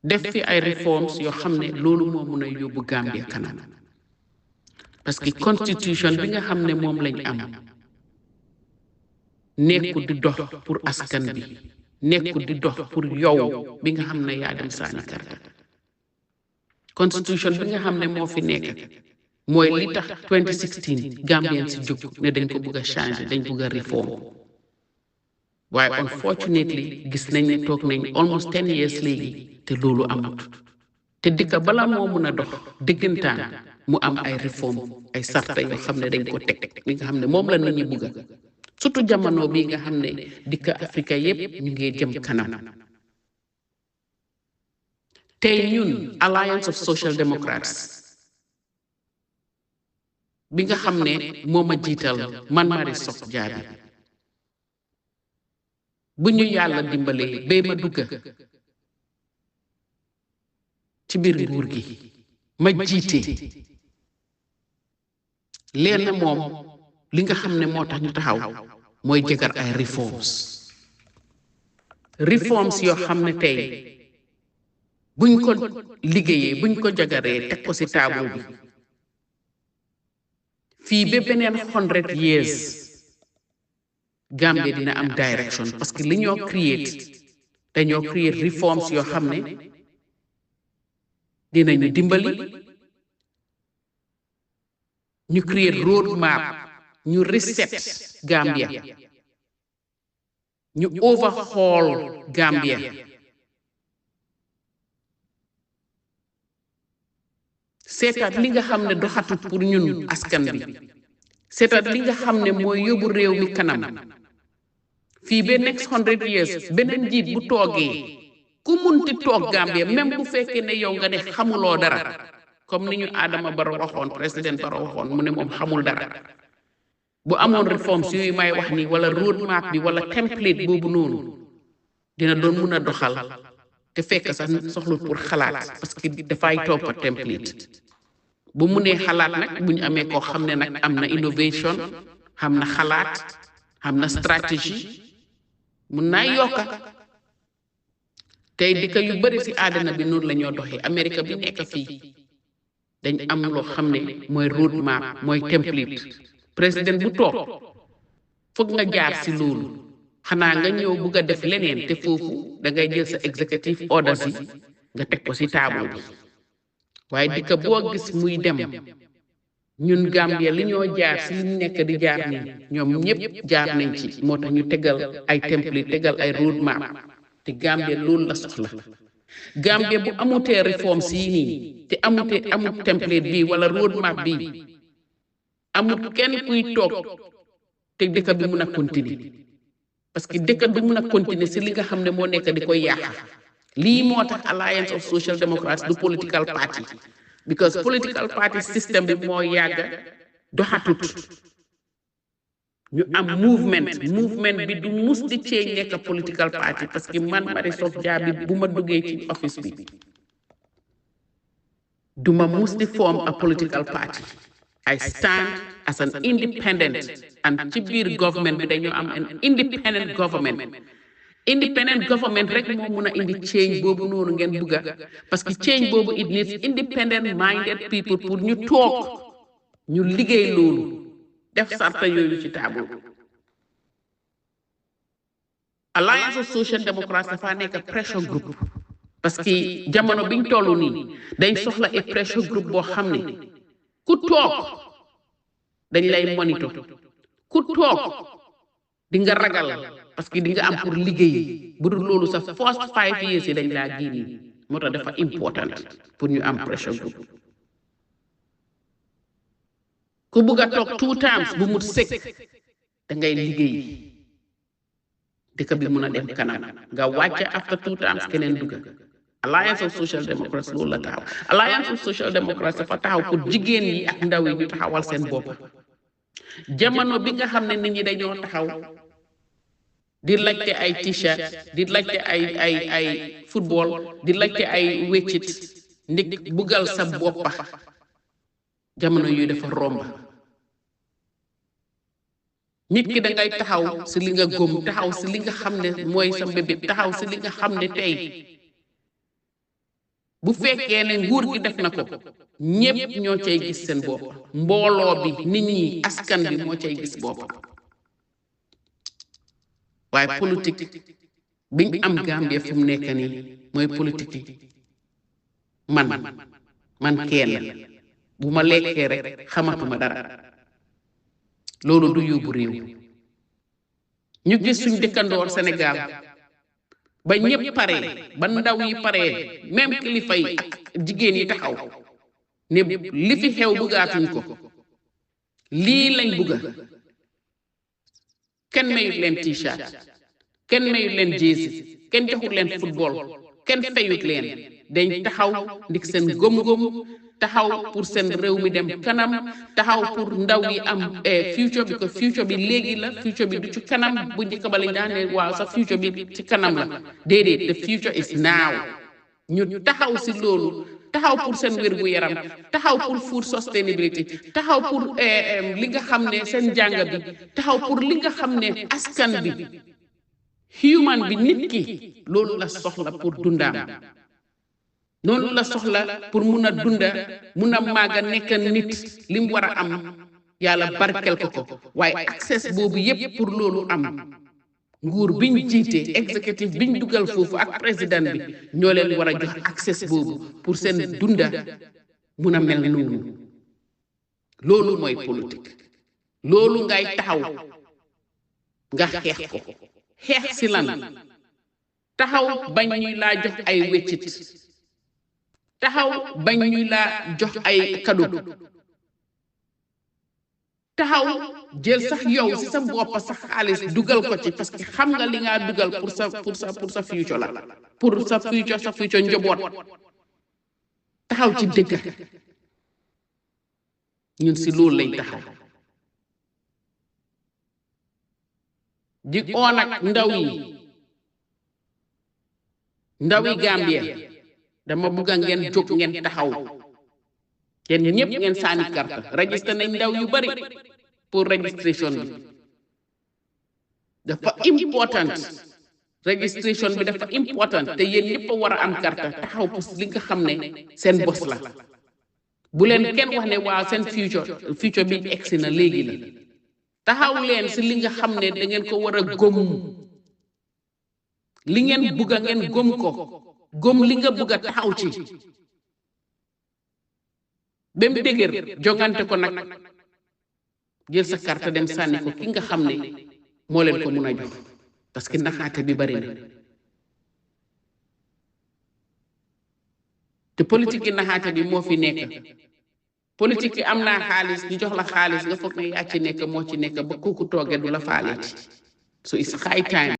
def fi ay reforms yoo xam ne loolu moo mun a yóbbu Gambia kanam parce que constitution bi nga xam ne moom lañ am nekkul di dox pour askan bi nekkul di dox pour yow bi nga xam ne yaa dem saani karta constitution bi nga xam ne moo fi nekk mooy li tax 2016 Gambien si jóg ne dañ ko bëgg a changer dañ bëgg a reform waaye unfortunately gis nañ ne toog nañ almost 10 years léegi te loolu amut te dëkka bala moo mun a dox dëggantaan mu am ay reform ay sarta yoo xam ne dañ ko teg li nga xam ne moom la nit ñi bëgg surtout jamono bii nga xam ne dëkka Afrika yépp ñu ngi jëm kanam tey ñun Alliance of Social Democrats bi nga xam ne moo ma jiital man Marie Sock Jammeh bu ñu yàlla dimbalee bay ma dugga ci biir nguur gi ma jiite leen na moom li nga xam ne moo tax ñu taxaw mooy jëgar ay reforms yoo xam ne tey buñ ko liggéeyee buñ ko jagaree teg ko ci table bi fii ba beneen 100 years Gambia dina am direction parce que li ñoo dañoo create reforms yoo xam ne dinañu dimbali ñu create road map ñu reset Gambia ñu overhaul Gambia seetaat li nga xam ne doxatut pour ñun askan bi seetaat li nga xam ne mooy yóbbu réew mi kanam fii ba next 100 years beneen njiit bu toogee ku munti toog Gambia même bu fekkee ne yow nga ne xamuloo dara comme ni ñu Adama Barrow waxoon président Barrow waxoon mu ne moom xamul dara bu amoon reforms yooyu may wax nii wala road map bi wala template boobu noonu dina doon mun a doxal te fekk sax soxlu pour xalaat parce que dafay toppa template bu mu nee xalaat nag bu ñu amee koo xam ne nag am na innovation xam na xalaat xam na stratégie mun naa yokka tey dëkk yu bari ci àddina bi noonu la ñoo doxee Amérique bi nekk fii dañ am loo xam ne mooy road map mooy template président bu toog foog nga jaar ci loolu xanaa nga ñëw bugg a def leneen te foofu da ngay jël sa executive orders yi nga teg ko ci table bi waaye dëkk boo gis muy dem ñun Gambia li ñoo jaar ci li nekk di jaar nii ñoom ñëpp jaar nañ ci moo tax ñu tegal ay template tegal ay road map te Gambia loolu la soxla Gambia bu amutee reforms yi nii te amut template bi wala road map bi amut kenn kuy toog te dëkk bi mun a continuer parce que dëkk du mun a continuer ci li nga xam ne moo nekk di koy yàq lii moo tax Alliance of Social Democrats du political party because political party system bi moo yàgga doxatut ñu am movement bi du mus di change nekk political party parce que man Marie Sock Jammeh bu ma duggee ci office bi duma mus di form a political party I stand as an independent and ci biir government bi dañoo am an independent government rek moo mun a indi change boobu noonu ngeen bugga parce que change boobu it needs independent minded people pour ñu toog ñu liggéey loolu def sarta yooyu ci table Alliance of Social Democrats dafa nekk pressure group parce que jamono biñ toll nii dañ soxla a pressure group boo xam ne ku toog dañ lay monitor ku toog di nga ragal parce que di nga am pour liggéey bu dul loolu sax first 5 years yi dañ laa génne moo tax dafa important pour ñu am pressure group ku bugg a toog 2 times bu mut sëkk da ngay liggéey dëkk bi mun a dem kanam nga wàcce after 2 times keneen dugga Alliance of Social Democrats loolu la taxaw Alliance of Social Democrats dafa taxaw pour jigéen yi ak ndaw yi ñu taxawal seen bopp jamono bi nga xam ne nit ñi dañoo taxaw di laajte ay t-shirt di laajte ay football di laajte ay weccit ndik buggal sa boppa jamono yu dafa romba nit ki da ngay taxaw ci li nga gëm taxaw ci li nga xam ne mooy sa mbébét taxaw ci li nga xam ne tey bu fekkee ne nguur gi def na ko ñépp ñoo cay gis seen bopp mbooloo bi nit ñi askan bi moo cay gis boppam waaye politique biñ am Gambia fu mu nekk nii mooy politique yi man kenn bu ma lekkee rek xamatuma dara loolu du yóbbu réew ñu gis suñ dëkkandoor Sénégal ba ñëpp pare ba ndaw yi pare même kilifa yi ak jigéen yi taxaw ne li fi xew bëggaatuñ ko lii lañ bëgga kenn mayut leen t-shirt kenn mayut leen jersey kenn joxut leen football kenn fayut leen dañ taxaw ndik seen gëm-gëm taxaw pour seen réew mi dem kanam taxaw pour ndaw yi am future bi ko future bi léegi la future bi du ci kanam bu njëkk ba lañ daan ne waaw sa future bi ci kanam la déedéet the future is now ñu taxaw si loolu taxaw pour seen wér gu yaram taxaw pour food sustainability taxaw pour li nga xam ne seen jàng bi taxaw pour li nga xam ne askan bi human bi nit ki loolu la soxla pour dundaam noonu la soxla pour mun a dunda mun a màgga nekk nit li mu war a am yàlla barkel ko waaye access boobu yépp pour loolu am nguur biñ jiite exécutif biñ dugal foofu ak président bi ñoo leen war a jox access boobu pour seen dunda mun a mel noonu loolu mooy politique loolu ngay taxaw nga xeex ko xeex si lan taxaw bañ ñuy laa jox ay weccit taxaw bañ ñuy laa jox ay cadeau taxaw jël sax yow si sa bopp sax xaalis dugal ko ci parce que xam nga li nga dugal pour sa future la pour sa future njaboot taxaw ci dëgg ñun si loolu lañ taxaw di oo nag ndaw yi Gambia dama bëgg ngeen jóg ngeen taxaw yéen ñëpp ngeen sànni carte registré nañ ndaw yu bari pour registration bi dafa important registration bi dafa important te yéen ñëpp a war a am carte taxaw pour li nga xam ne seen bos la bu leen kenn wax ne waaw seen future bi egsi na léegi la taxaw leen si li nga xam ne da ngeen ko war a gëm li ngeen bugg a ngeen gëm ko gëm li nga bugg a taxaw ci ba mu dëgër jongante ko nag jël sa carte dem sànni ko ki nga xam ne moo leen ko mun a jox parce que naxaate bi bari na te politique yi naxaate bi moo fi nekk politique yi am naa xaalis ñu jox la xaalis nga foog ne yaa ci nekk moo ci nekk ba kooku toogee du la faaleeti so it's high time